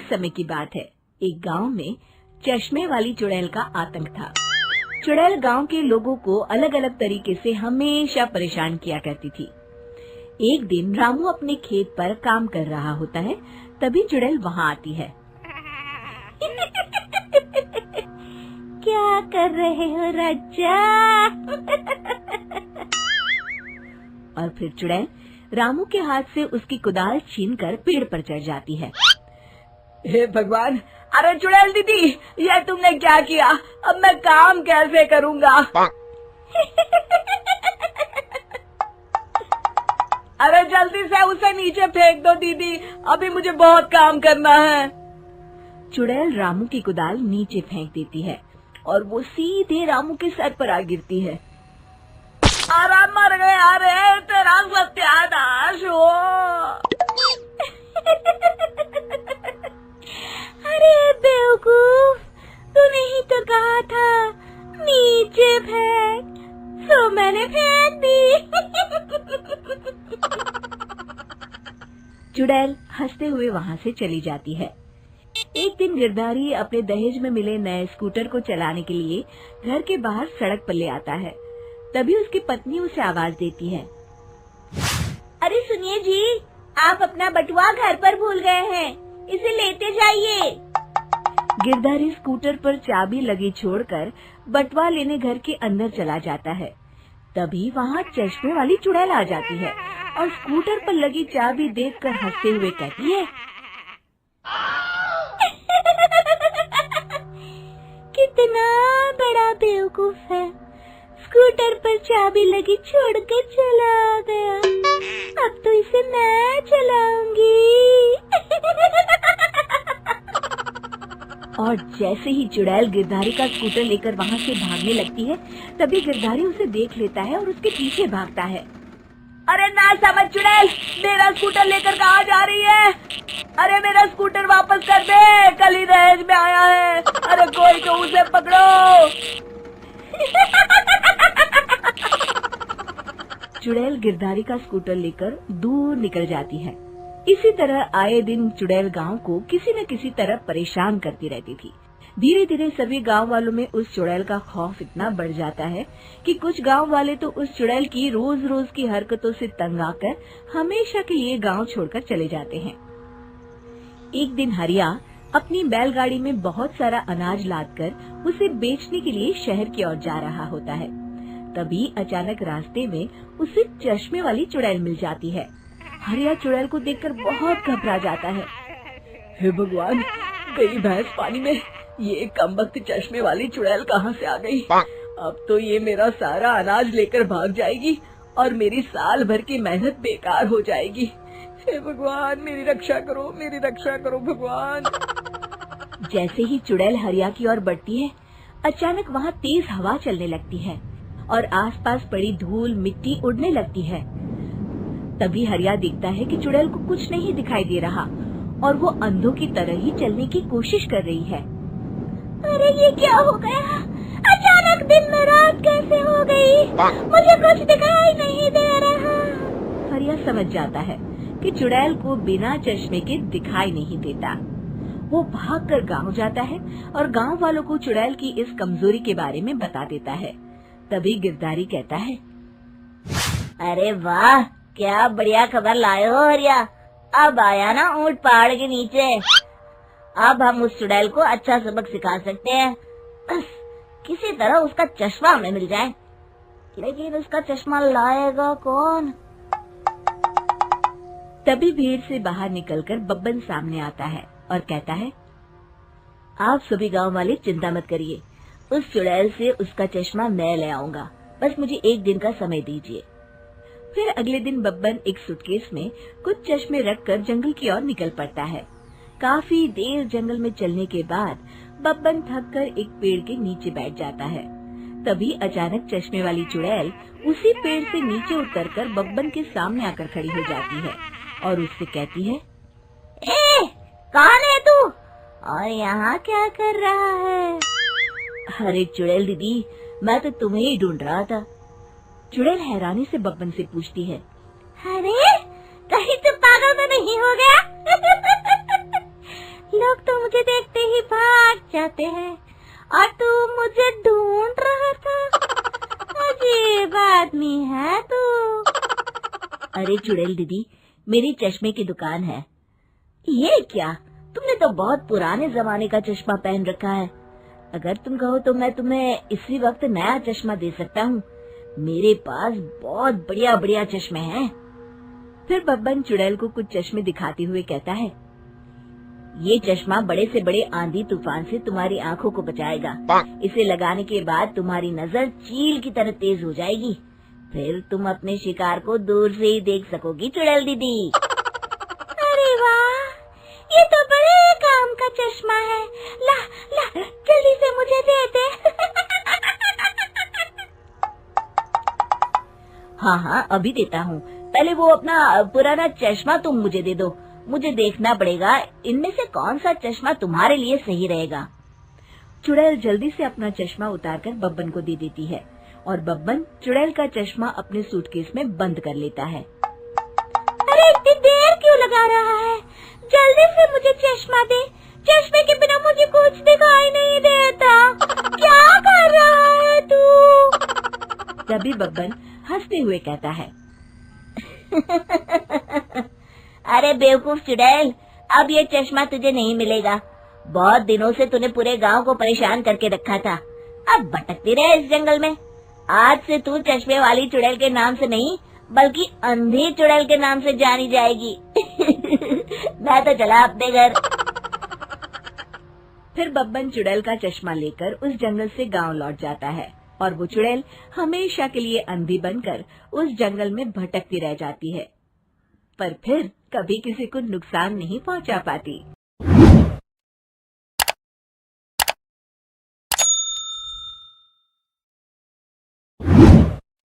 एक समय की बात है। एक गांव में चश्मे वाली चुड़ैल का आतंक था। चुड़ैल गांव के लोगों को अलग अलग तरीके से हमेशा परेशान किया करती थी। एक दिन रामू अपने खेत पर काम कर रहा होता है, तभी चुड़ैल वहाँ आती है। क्या कर रहे हो राजा? और फिर चुड़ैल रामू के हाथ से उसकी कुदाल छीनकर पेड़ पर चढ़ जाती है। हे भगवान! अरे चुड़ैल दीदी, ये तुमने क्या किया? अब मैं काम कैसे करूँगा? अरे जल्दी से उसे नीचे फेंक दो दीदी, अभी मुझे बहुत काम करना है। चुड़ैल रामू की कुदाल नीचे फेंक देती है और वो सीधे रामू के सर पर आ गिरती है। अरे मर गया रे, तेरा सत्यानाश हो। अरे बेवकूफ, तूने ही तो कहा था नीचे फेंक, तो मैंने फेंक दी। चुड़ैल हंसते हुए वहाँ से चली जाती है। एक दिन गिरधारी अपने दहेज में मिले नए स्कूटर को चलाने के लिए घर के बाहर सड़क पर ले आता है। तभी उसकी पत्नी उसे आवाज देती है। अरे सुनिए जी, आप अपना बटुआ घर पर भूल गए हैं, इसे लेते जाइए। गिरधारी स्कूटर पर चाबी लगी छोड़कर बटुआ लेने घर के अंदर चला जाता है। तभी वहाँ चश्मे वाली चुड़ैल आ जाती है और स्कूटर पर लगी चाबी देखकर हंसते हुए कहती है। कितना बड़ा बेवकूफ है, स्कूटर पर चाबी लगी छोड़कर चला गया। अब तो इसे मैं चलाऊंगी। और जैसे ही चुड़ैल गिरधारी का स्कूटर लेकर वहाँ से भागने लगती है, तभी गिरधारी उसे देख लेता है और उसके पीछे भागता है। अरे ना समझ चुड़ैल, मेरा स्कूटर लेकर कहाँ जा रही है? अरे मेरा स्कूटर वापस कर दे, कल ही दहेज में आया है। अरे कोई तो उसे पकड़ो। चुड़ैल गिरधारी का स्कूटर लेकर दूर निकल जाती है। इसी तरह आए दिन चुड़ैल गांव को किसी न किसी तरह परेशान करती रहती थी। धीरे धीरे सभी गांव वालों में उस चुड़ैल का खौफ इतना बढ़ जाता है कि कुछ गांव वाले तो उस चुड़ैल की रोज रोज की हरकतों से तंग आकर हमेशा के लिए गांव छोड़कर चले जाते हैं। एक दिन हरिया अपनी बैलगाड़ी में बहुत सारा अनाज लादकर उसे बेचने के लिए शहर की ओर जा रहा होता है। तभी अचानक रास्ते में उसे चश्मे वाली चुड़ैल मिल जाती है। हरिया चुड़ैल को देखकर बहुत घबरा जाता है। हे भगवान, गई भैंस पानी में, ये कमबख्त चश्मे वाली चुड़ैल कहाँ से आ गई? अब तो ये मेरा सारा अनाज लेकर भाग जाएगी और मेरी साल भर की मेहनत बेकार हो जाएगी। हे भगवान, मेरी रक्षा करो भगवान। जैसे ही चुड़ैल हरिया की ओर बढ़ती है, अचानक वहाँ तेज हवा चलने लगती है और आसपास पड़ी धूल मिट्टी उड़ने लगती है। तभी हरिया देखता है कि चुड़ैल को कुछ नहीं दिखाई दे रहा और वो अंधों की तरह ही चलने की कोशिश कर रही है। अरे ये क्या हो गया? अचानक दिन में रात कैसे हो गई? मुझे कुछ दिखाई नहीं दे रहा। हरिया समझ जाता है कि चुड़ैल को बिना चश्मे के दिखाई नहीं देता। वो भागकर गांव जाता है और गांव वालों को चुड़ैल की इस कमजोरी के बारे में बता देता है। तभी गिरधारी कहता है। अरे वाह, क्या बढ़िया खबर लाए हो हरिया। अब आया ना ऊंट पहाड़ के नीचे। अब हम उस चुड़ैल को अच्छा सबक सिखा सकते हैं। बस किसी तरह उसका चश्मा हमें मिल जाए। लेकिन उसका चश्मा लाएगा कौन? तभी भीड़ से बाहर निकलकर बब्बन सामने आता है और कहता है। आप सभी गांव वाले चिंता मत करिए, उस चुड़ैल से उसका चश्मा मैं ले आऊंगा। बस मुझे एक दिन का समय दीजिए। फिर अगले दिन बब्बन एक सूटकेस में कुछ चश्मे रखकर जंगल की ओर निकल पड़ता है। काफी देर जंगल में चलने के बाद बब्बन थककर एक पेड़ के नीचे बैठ जाता है। तभी अचानक चश्मे वाली चुड़ैल उसी पेड़ से नीचे उतरकर बब्बन के सामने आकर खड़ी हो जाती है और उससे कहती है। ए, कौन है तू और यहाँ क्या कर रहा है? अरे चुड़ैल दीदी, मैं तो तुम्हें ही ढूंढ रहा था। चुड़ैल हैरानी से बब्बन से पूछती है। अरे कहीं तो पागल तो नहीं हो गया? लोग तो मुझे देखते ही भाग जाते हैं और तू मुझे ढूंढ रहा था। अजीब आदमी है तू। अरे चुड़ैल दीदी, मेरी चश्मे की दुकान है। ये क्या, तुमने तो बहुत पुराने जमाने का चश्मा पहन रखा है। अगर तुम कहो तो मैं तुम्हें इसी वक्त नया चश्मा दे सकता हूँ। मेरे पास बहुत बढ़िया बढ़िया चश्मे हैं। फिर बब्बन चुड़ैल को कुछ चश्मे दिखाते हुए कहता है, ये चश्मा बड़े से बड़े आंधी तूफान से तुम्हारी आंखों को बचाएगा। इसे लगाने के बाद तुम्हारी नजर चील की तरह तेज हो जाएगी। फिर तुम अपने शिकार को दूर से ही देख सकोगी चुड़ैल दीदी। अरे वाह, ये तो बड़े काम का चश्मा है। ला ला, जल्दी से मुझे दे दे। हाँ हाँ, अभी देता हूँ। पहले वो अपना पुराना चश्मा तुम मुझे दे दो। मुझे देखना पड़ेगा इनमें से कौन सा चश्मा तुम्हारे लिए सही रहेगा। चुड़ैल जल्दी से अपना चश्मा उतारकर बब्बन को दे देती है और बब्बन चुड़ैल का चश्मा अपने सूटकेस में बंद कर लेता है। अरे इतनी देर क्यों लगा रहा है? जल्दी से मुझे चश्मा दे। चश्मे के बिना मुझे कुछ दिखाई नहीं देता। क्या कर रहा है तू? तभी बब्बन हंसते हुए कहता है, अरे बेवकूफ चुड़ैल, अब ये चश्मा तुझे नहीं मिलेगा। बहुत दिनों से तूने पूरे गांव को परेशान करके रखा था। अब भटकती रहे इस जंगल में। आज से तू चश्मे वाली चुड़ैल के नाम से नहीं, बल्कि अंधी चुड़ैल के नाम से जानी जाएगी। मैं तो चला अपने घर। फिर बब्बन चुड़ैल का चश्मा लेकर उस जंगल से गांव लौट जाता है और वो चुड़ैल हमेशा के लिए अंधी बनकर उस जंगल में भटकती रह जाती है, पर फिर कभी किसी को नुकसान नहीं पहुंचा पाती।